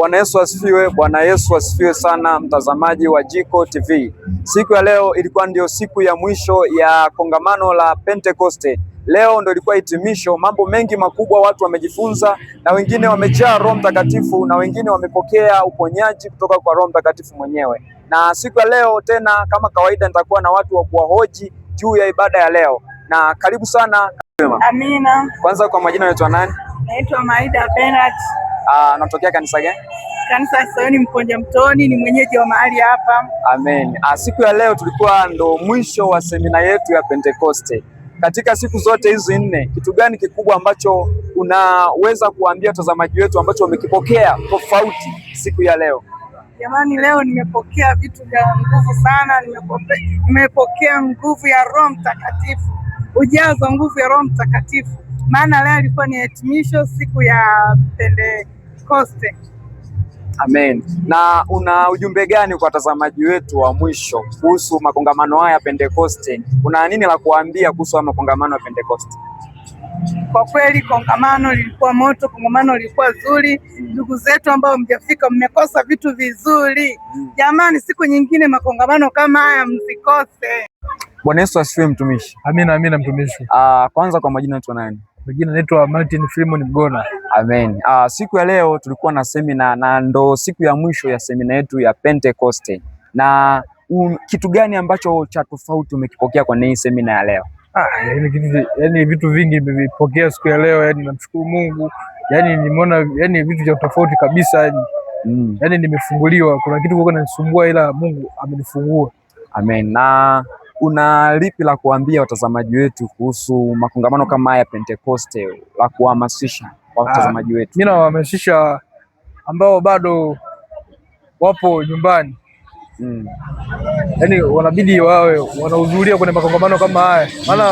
Bwana Yesu asifiwe. Bwana Yesu asifiwe sana, mtazamaji wa Jiko TV. Siku ya leo ilikuwa ndio siku ya mwisho ya kongamano la Pentekoste. Leo ndio ilikuwa hitimisho. Mambo mengi makubwa watu wamejifunza, na wengine wamejaa Roho Mtakatifu, na wengine wamepokea uponyaji kutoka kwa Roho Mtakatifu mwenyewe. Na siku ya leo tena, kama kawaida, nitakuwa na watu wa kuwahoji juu ya ibada ya leo. Na karibu sana. Amina. Kwanza kwa majina, unaitwa nani? Naitwa Maida Bernard. Natokea kanisa gani? Kanisa Sayuni Mponja Mtoni, ni mwenyeji wa mahali hapa. Amen. Siku ya leo tulikuwa ndo mwisho wa semina yetu ya Pentekoste. Katika siku zote hizi 4, kitu gani kikubwa ambacho unaweza kuambia watazamaji wetu ambacho wamekipokea tofauti siku ya leo? Jamani, leo nimepokea vitu vya nguvu sana. Nimepokea nguvu ya Roho Mtakatifu, ujazo nguvu ya Roho Mtakatifu, maana leo ilikuwa ni hitimisho siku ya Pentekoste. Amen. Na una ujumbe gani kwa watazamaji wetu wa mwisho kuhusu makongamano haya ya Pentekoste? Una nini la kuambia kuhusu makongamano ya Pentekoste? Kwa kweli kongamano lilikuwa moto, kongamano lilikuwa zuri. Ndugu zetu ambao mjafika, mmekosa vitu vizuri. Jamani, siku nyingine makongamano kama haya msikose. Bwana Yesu asifiwe, mtumishi. Amina, amina mtumishi. Kwanza kwa majina unaitwa nani? Majina naitwa Martin Filimon Mgona. Amen. Siku ya leo tulikuwa na semina, na ndo siku ya mwisho ya semina yetu ya Pentekoste. Na kitu gani ambacho cha tofauti umekipokea kwa hii semina ya leo? Yani vitu vingi nimevipokea siku ya leo, yani namshukuru Mungu. Yani nimeona vitu vya tofauti kabisa, yani nimefunguliwa. Kuna kitu kilikuwa kinanisumbua ila Mungu amenifungua. Amen. Na una lipi la kuambia watazamaji wetu kuhusu makongamano kama haya Pentekoste, la kuhamasisha kwa watazamaji wetu? Mimi nawahamasisha ambao bado wapo nyumbani, yani wanabidi wawe wanahudhuria kwenye makongamano kama haya, maana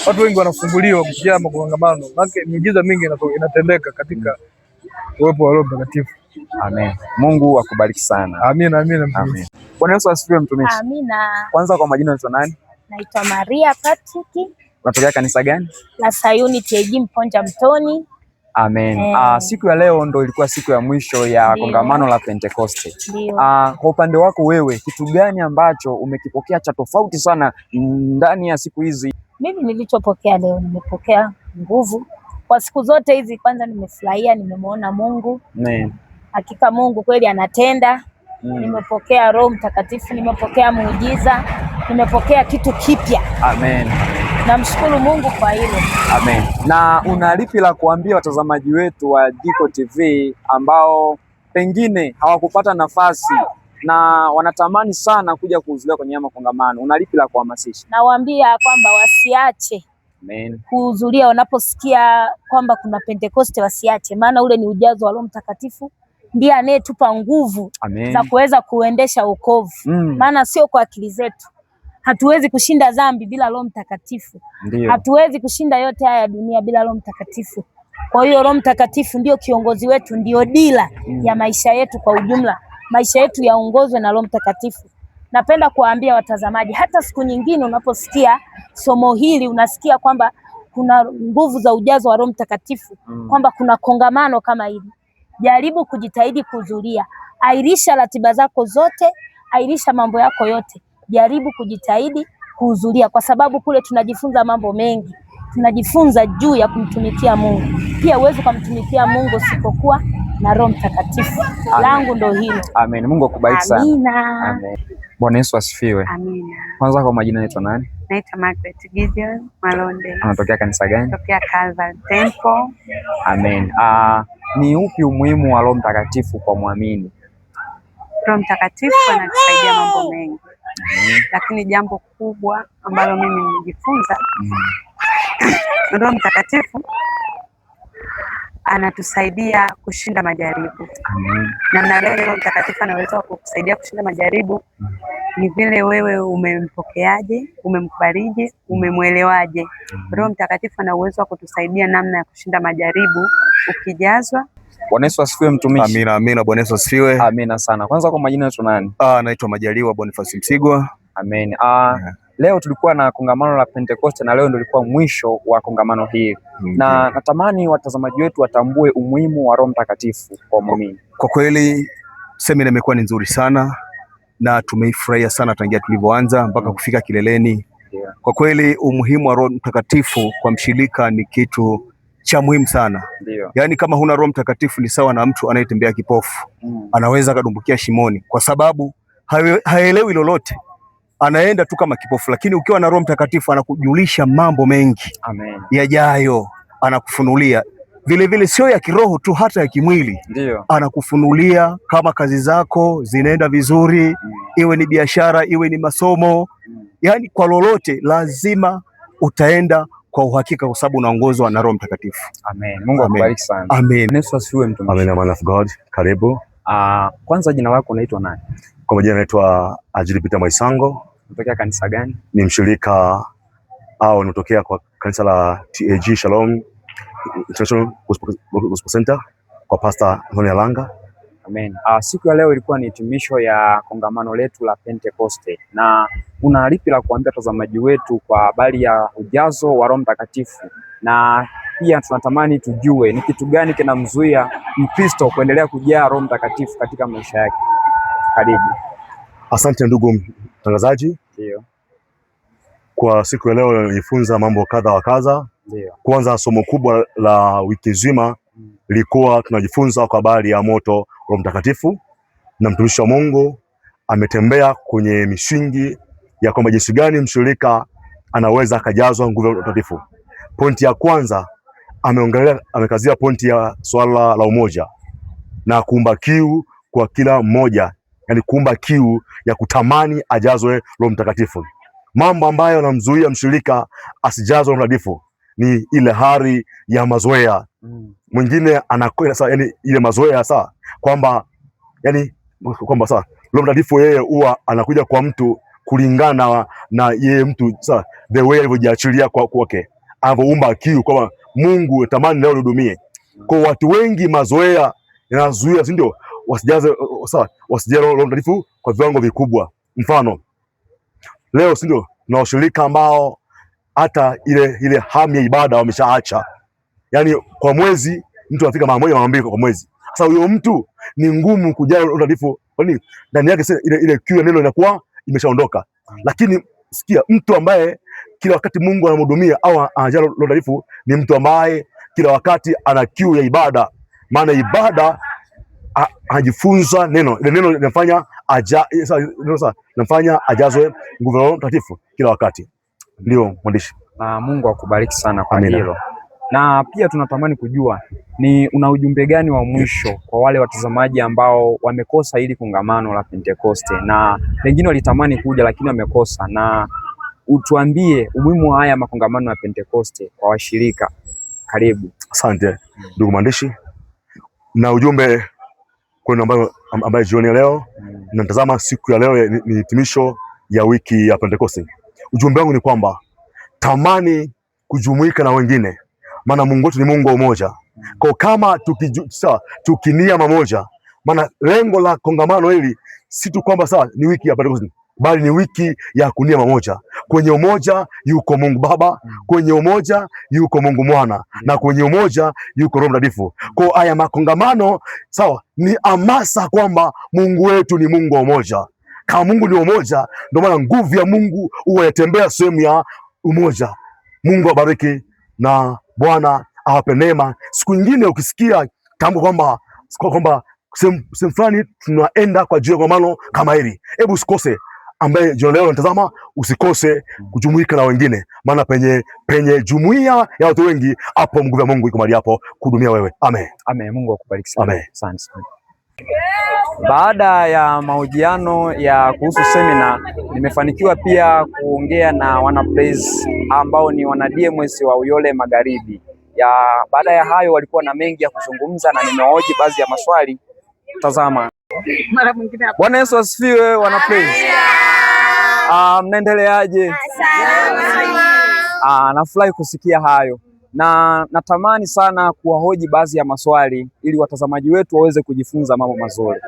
watu wengi wanafunguliwa kupitia makongamano. Maana miujiza mingi inatendeka katika uwepo wa Roho Mtakatifu. Amen. Mungu akubariki sana. Amina, amina mtumishi. Bwana Yesu asifiwe mtumishi. Amina. Kwanza kwa majina unaitwa nani? Naitwa Maria Patrick. Unatokea kanisa gani? La Sayuni TG Mponja Mtoni. Amen. Siku ya leo ndo ilikuwa siku ya mwisho ya kongamano la Pentekoste. Kwa upande wako wewe, kitu gani ambacho umekipokea cha tofauti sana ndani ya siku hizi? Mimi nilichopokea leo, nimepokea nguvu. Kwa siku zote hizi kwanza nimefurahia, nimemwona Mungu. Amen. Hakika Mungu kweli anatenda. Nimepokea Roho Mtakatifu, nimepokea muujiza, nimepokea kitu kipya. Amen. Namshukuru Mungu kwa hilo. Amen. Na una lipi la kuambia watazamaji wetu wa Jiko TV ambao pengine hawakupata nafasi na wanatamani sana kuja kuhudhuria kwenye makongamano? Una lipi la kuhamasisha? Nawaambia kwamba wasiache kuhudhuria, wanaposikia kwamba kuna Pentekoste wasiache, maana ule ni ujazo wa Roho Mtakatifu, ndiye anayetupa nguvu za kuweza kuendesha wokovu. Maana sio kwa akili zetu. Hatuwezi kushinda dhambi bila Roho Mtakatifu. Hatuwezi kushinda yote haya ya dunia bila Roho Mtakatifu. Kwa hiyo Roho Mtakatifu ndio kiongozi wetu, ndio dira ya maisha yetu kwa ujumla. Maisha yetu yaongozwe na Roho Mtakatifu. Napenda kuwaambia watazamaji, hata siku nyingine unaposikia somo hili, unasikia kwamba kuna nguvu za ujazo wa Roho Mtakatifu, kwamba kuna kongamano kama hili, jaribu kujitahidi kuhudhuria. Airisha ratiba zako zote, airisha mambo yako yote, jaribu kujitahidi kuhudhuria, kwa sababu kule tunajifunza mambo mengi. Tunajifunza juu ya kumtumikia Mungu. Pia huwezi kumtumikia Mungu usipokuwa na Roho Mtakatifu. Langu ndo hilo. Amen. Mungu akubariki sana. Amina. Amen. Bwana Yesu asifiwe. Amina. Kwanza kwa majina naitwa nani? Naitwa Margaret Gideon Malonde. Anatokea kanisa gani? Natokea Calvary Temple. Amen. Ni upi umuhimu wa Roho Mtakatifu kwa muamini? Roho Mtakatifu anatusaidia mambo mengi. Lakini jambo kubwa ambalo mimi nimejifunza, Roho Mtakatifu anatusaidia kushinda majaribu. Namna gani Roho Mtakatifu anaweza kukusaidia kushinda majaribu? Ni vile wewe umempokeaje, umemkubalije, umemwelewaje. Roho Mtakatifu ana uwezo wa kutusaidia namna ya kushinda majaribu ukijazwa. Bwana Yesu asifiwe mtumishi. Amina, amina. Bwana Yesu asifiwe. Amina sana. Kwanza kwa majina yetu nani? Naitwa Majaliwa Boniface Msigwa. Amen. leo tulikuwa na kongamano la Pentecoste na leo ndio ilikuwa mwisho wa kongamano hili. Na natamani watazamaji wetu watambue umuhimu wa Roho Mtakatifu kwa muumini. Kwa kweli semina imekuwa ni nzuri sana na tumeifurahia sana tangia tulivyoanza mpaka kufika kileleni. Kwa kweli umuhimu wa Roho Mtakatifu kwa mshirika ni kitu cha muhimu sana. Yaani kama huna Roho Mtakatifu ni sawa na mtu anayetembea kipofu. Anaweza kadumbukia shimoni kwa sababu haelewi lolote. Anaenda tu kama kipofu, lakini ukiwa na Roho Mtakatifu anakujulisha mambo mengi yajayo, anakufunulia vile vile, sio ya kiroho tu, hata ya kimwili. Anakufunulia kama kazi zako zinaenda vizuri, iwe ni biashara, iwe ni masomo, yani kwa lolote lazima utaenda kwa uhakika kwa sababu unaongozwa na Roho Mtakatifu. Amen. Mungu akubariki sana. Amen. Yesu asifiwe mtumishi. Amen, man of God. Karibu. Kwanza jina lako unaitwa nani? Kwa majina naitwa Ajili Peter Mwaisango. Unatokea kanisa gani? Ni mshirika au natokea kwa kanisa la TAG Shalom International Gospel Center kwa Pastor Anthony Alanga. Amen. Siku ya leo ilikuwa ni hitimisho ya kongamano letu la Pentecoste, na una lipi la kuambia watazamaji wetu kwa habari ya ujazo wa Roho Mtakatifu, na pia tunatamani tujue ni kitu gani kinamzuia Mkristo kuendelea kujaa Roho Mtakatifu katika maisha yake? Karibu. Asante ndugu mtangazaji. Ndio. Kwa siku ya leo nilijifunza mambo kadha wa kadha. Ndio. Kwanza somo kubwa la wiki nzima lilikuwa tunajifunza kwa habari ya moto Roho Mtakatifu, na mtumishi wa Mungu ametembea kwenye misingi ya kwamba jinsi gani mshirika anaweza akajazwa nguvu ya Roho Mtakatifu. Pointi ya kwanza amekazia pointi ya swala la umoja na kuumba kiu kwa kila mmoja, yani kuumba kiu ya kutamani ajazwe Roho Mtakatifu. Mambo ambayo yanamzuia mshirika asijazwe Roho Mtakatifu ni ile hali ya mazoea. Mwingine anakwenda sawa, yani ile mazoea sawa, kwamba sawa Roho Mtakatifu yeye huwa anakuja kwa mtu kulingana na yeye mtu sawa, the way alivyojiachilia kwake, anavyoumba kiu kwamba Mungu tamani leo nihudumie. Kwa watu wengi mazoea yanazuia, si ndio, wasijaze Roho Mtakatifu kwa viwango vikubwa. Mfano leo, si ndio, na washirika ambao hata ile hamu ya ibada wameshaacha. Yani kwa mwezi mtu anafika mara moja mara mbili kwa mwezi. Sasa huyo mtu ni ngumu kujaa Roho Mtakatifu, kwani ndani yake ile kiu ya neno inakuwa imeshaondoka. Lakini sikia, mtu ambaye kila wakati Mungu anamhudumia au anajaa Roho Mtakatifu ni mtu ambaye kila wakati ana kiu ya ibada. Maana ibada anajifunza neno. Ile neno linafanya ajazwe nguvu ya Roho Mtakatifu kila wakati. Ndio mwandishi. Mungu akubariki sana kwa hilo. Na pia tunatamani kujua ni una ujumbe gani wa mwisho kwa wale watazamaji ambao wamekosa hili kongamano la Pentecoste na wengine walitamani kuja lakini wamekosa, na utuambie umuhimu wa haya makongamano ya Pentecoste kwa washirika. Karibu. Asante ndugu mwandishi. Na ujumbe kwenu ambaye jioni ya leo natazama siku ya leo ni hitimisho ya wiki ya Pentecoste. Ujumbe wangu ni kwamba tamani kujumuika na wengine, maana Mungu wetu ni Mungu wa umoja. Kwa kama tukinia mamoja, maana lengo la kongamano hili si tu kwamba ni wiki ya Pentecoste, bali ni wiki ya kunia mamoja. Kwenye umoja yuko Mungu Baba, kwenye umoja yuko Mungu Mwana, na kwenye umoja yuko Roho Mtakatifu. Kwa haya makongamano ni hamasa kwamba Mungu wetu ni Mungu wa umoja. Kama Mungu ni umoja, ndio maana nguvu ya Mungu huwa inatembea sehemu ya umoja. Mungu abariki na Bwana awape neema. Siku nyingine ukisikia tamko kwamba sehemu fulani tunaenda kwa ajili ya kongamano kama hili, hebu usikose, ambaye jioni leo unatazama, usikose kujumuika na wengine, maana penye jumuiya ya watu wengi, hapo nguvu ya Mungu iko mahali hapo kuhudumia wewe. Amen. Amen. Mungu akubariki sana. Amen. Asante. Baada ya mahojiano ya kuhusu semina, nimefanikiwa pia kuongea na wana praise ambao ni wana DMS wa Uyole Magharibi. Baada ya hayo walikuwa na mengi ya kuzungumza na nimewahoji baadhi ya maswali. Tazama. Bwana Yesu asifiwe wana praise. Mnaendeleaje? Nafurahi kusikia hayo. Na natamani sana kuwahoji baadhi ya maswali ili watazamaji wetu waweze kujifunza mambo mazuri.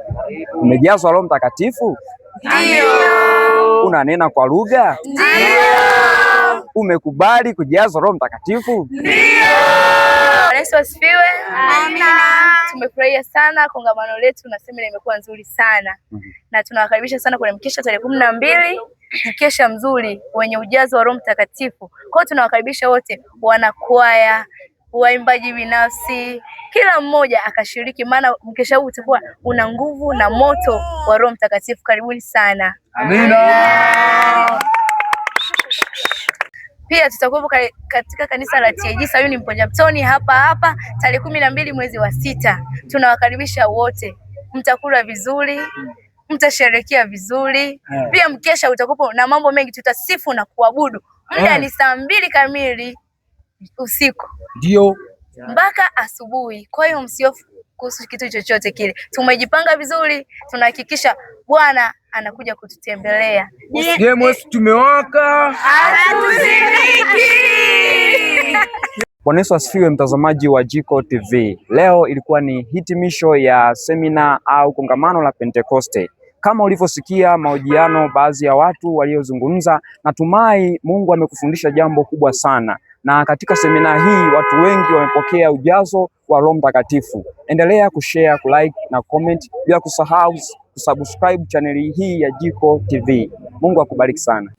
Umejazwa Roho Mtakatifu? Ndio. Unanena kwa lugha? Ndio. Umekubali kujazwa Roho Mtakatifu? Ndio. Yesu asifiwe. Amina. Tumefurahia sana kongamano letu na semina imekuwa nzuri sana. Na tunawakaribisha sana kwenye mkesha tarehe 12, mkesha mzuri wenye ujazo wa Roho Mtakatifu. Kwa hiyo tunawakaribisha wote, wanakwaya, waimbaji binafsi, kila mmoja akashiriki, maana mkesha huu utakuwa una nguvu na moto wa Roho Mtakatifu. Karibuni sana. Amina. Pia tutakuwa katika kanisa la TAG Sayuni Mpojaptoni hapa tarehe 12 mwezi wa 6. Tunawakaribisha wote, mtakula vizuri, mtasherehekea vizuri. Pia mkesha utakuwa na mambo mengi, tutasifu na kuabudu. Muda ni saa 2 kamili usiku ndio mpaka asubuhi. Kwa hiyo msiofu kuhusu kitu chochote kile. Tumejipanga vizuri, tunahakikisha Bwana anakuja kututembelea. James tumewaka, hatuzimiki. Bwana Yesu asifiwe, mtazamaji wa Jiko TV. Leo ilikuwa ni hitimisho ya semina au kongamano la Pentekoste. Kama ulivyosikia mahojiano baadhi ya watu waliozungumza, natumai Mungu amekufundisha jambo kubwa sana. Na katika semina hii watu wengi wamepokea ujazo wa Roho Mtakatifu. Endelea kushare, kulike na comment, bila kusahau kusubscribe chaneli hii ya Jiko TV. Mungu akubariki sana.